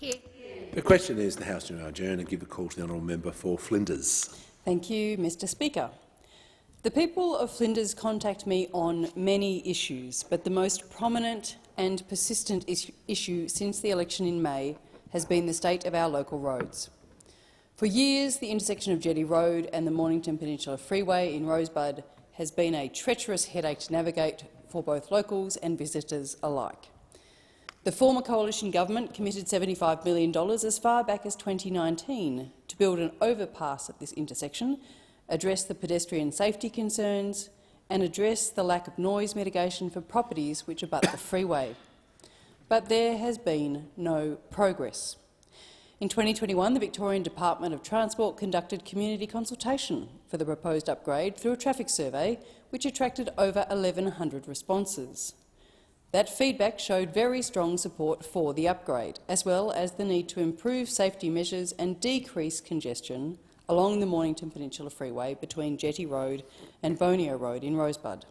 you. The question is the House to now adjourn and give a call to the honourable member for Flinders. Thank you, Mr Speaker. The people of Flinders contact me on many issues, but the most prominent and persistent issue since the election in May has been the state of our local roads. For years, the intersection of Jetty Road and the Mornington Peninsula Freeway in Rosebud has been a treacherous headache to navigate for both locals and visitors alike. The former coalition government committed $75 million as far back as 2019 to build an overpass at this intersection, address the pedestrian safety concerns and address the lack of noise mitigation for properties which abut the freeway. But there has been no progress. In 2021, the Victorian Department of Transport conducted community consultation for the proposed upgrade through a traffic survey which attracted over 1,100 responses. That feedback showed very strong support for the upgrade, as well as the need to improve safety measures and decrease congestion along the Mornington Peninsula Freeway between Jetty Road and Bonio Road in Rosebud.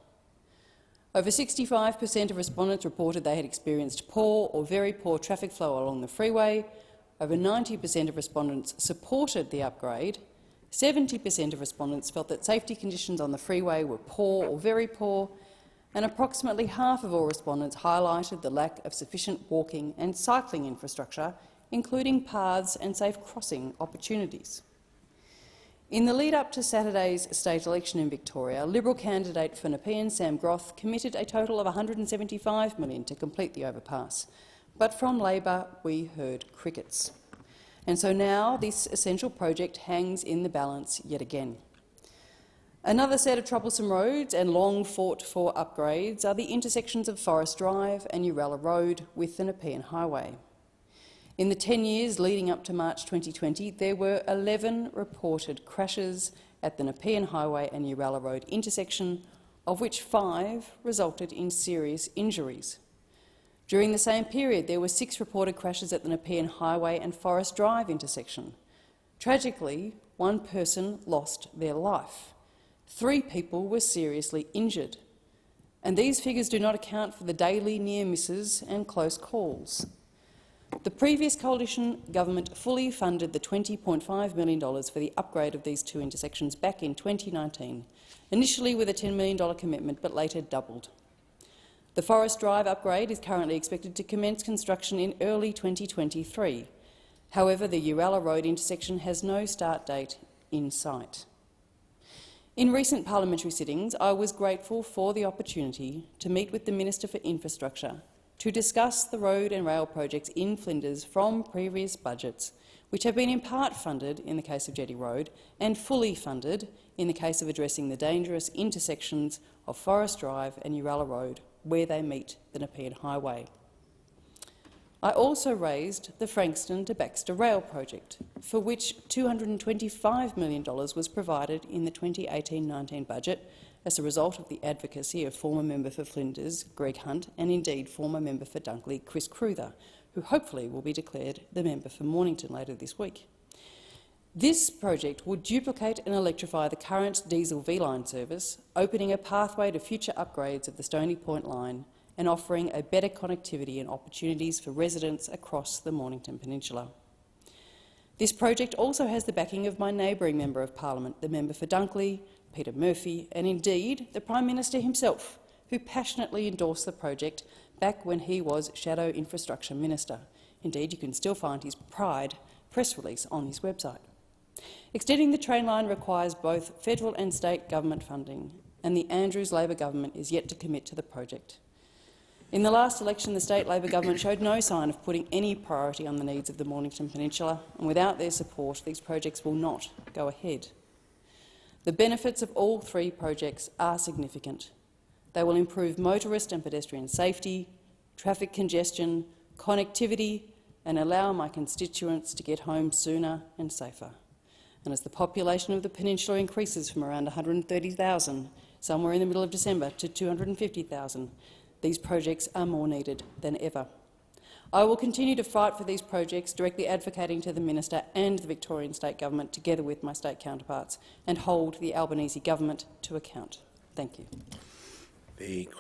Over 65% of respondents reported they had experienced poor or very poor traffic flow along the freeway. Over 90% of respondents supported the upgrade. 70% of respondents felt that safety conditions on the freeway were poor or very poor, and approximately half of all respondents highlighted the lack of sufficient walking and cycling infrastructure, including paths and safe crossing opportunities. In the lead-up to Saturday's state election in Victoria, Liberal candidate for Nepean Sam Groth committed a total of $175 million to complete the overpass, but from Labor we heard crickets. And so now this essential project hangs in the balance yet again. Another set of troublesome roads and long-fought-for upgrades are the intersections of Forrest Drive and Uralla Road with the Nepean Highway. In the 10 years leading up to March 2020, there were 11 reported crashes at the Nepean Highway and Uralla Road intersection, of which 5 resulted in serious injuries. During the same period, there were 6 reported crashes at the Nepean Highway and Forrest Drive intersection. Tragically, 1 person lost their life. 3 people were seriously injured, and these figures do not account for the daily near misses and close calls. The previous coalition government fully funded the $20.5 million for the upgrade of these 2 intersections back in 2019, initially with a $10 million commitment but later doubled. The Forrest Drive upgrade is currently expected to commence construction in early 2023. However, the Uralla Road intersection has no start date in sight. In recent parliamentary sittings, I was grateful for the opportunity to meet with the Minister for Infrastructure to discuss the road and rail projects in Flinders from previous budgets, which have been in part funded in the case of Jetty Road and fully funded in the case of addressing the dangerous intersections of Forrest Drive and Uralla Road where they meet the Nepean Highway. I also raised the Frankston to Baxter rail project, for which $225 million was provided in the 2018-19 budget as a result of the advocacy of former member for Flinders, Greg Hunt, and indeed former member for Dunkley, Chris Cruther, who hopefully will be declared the member for Mornington later this week. This project would duplicate and electrify the current diesel V-line service, opening a pathway to future upgrades of the Stony Point line and offering a better connectivity and opportunities for residents across the Mornington Peninsula. This project also has the backing of my neighbouring Member of Parliament, the member for Dunkley, Peter Murphy, and indeed the Prime Minister himself, who passionately endorsed the project back when he was Shadow Infrastructure Minister. Indeed, you can still find his Pride press release on his website. Extending the train line requires both federal and state government funding, and the Andrews Labor government is yet to commit to the project. In the last election, the state Labor government showed no sign of putting any priority on the needs of the Mornington Peninsula, and without their support, these projects will not go ahead. The benefits of all 3 projects are significant. They will improve motorist and pedestrian safety, traffic congestion, connectivity, and allow my constituents to get home sooner and safer. And as the population of the peninsula increases from around 130,000 somewhere in the middle of December to 250,000, these projects are more needed than ever. I will continue to fight for these projects, directly advocating to the Minister and the Victorian State Government, together with my state counterparts, and hold the Albanese Government to account. Thank you.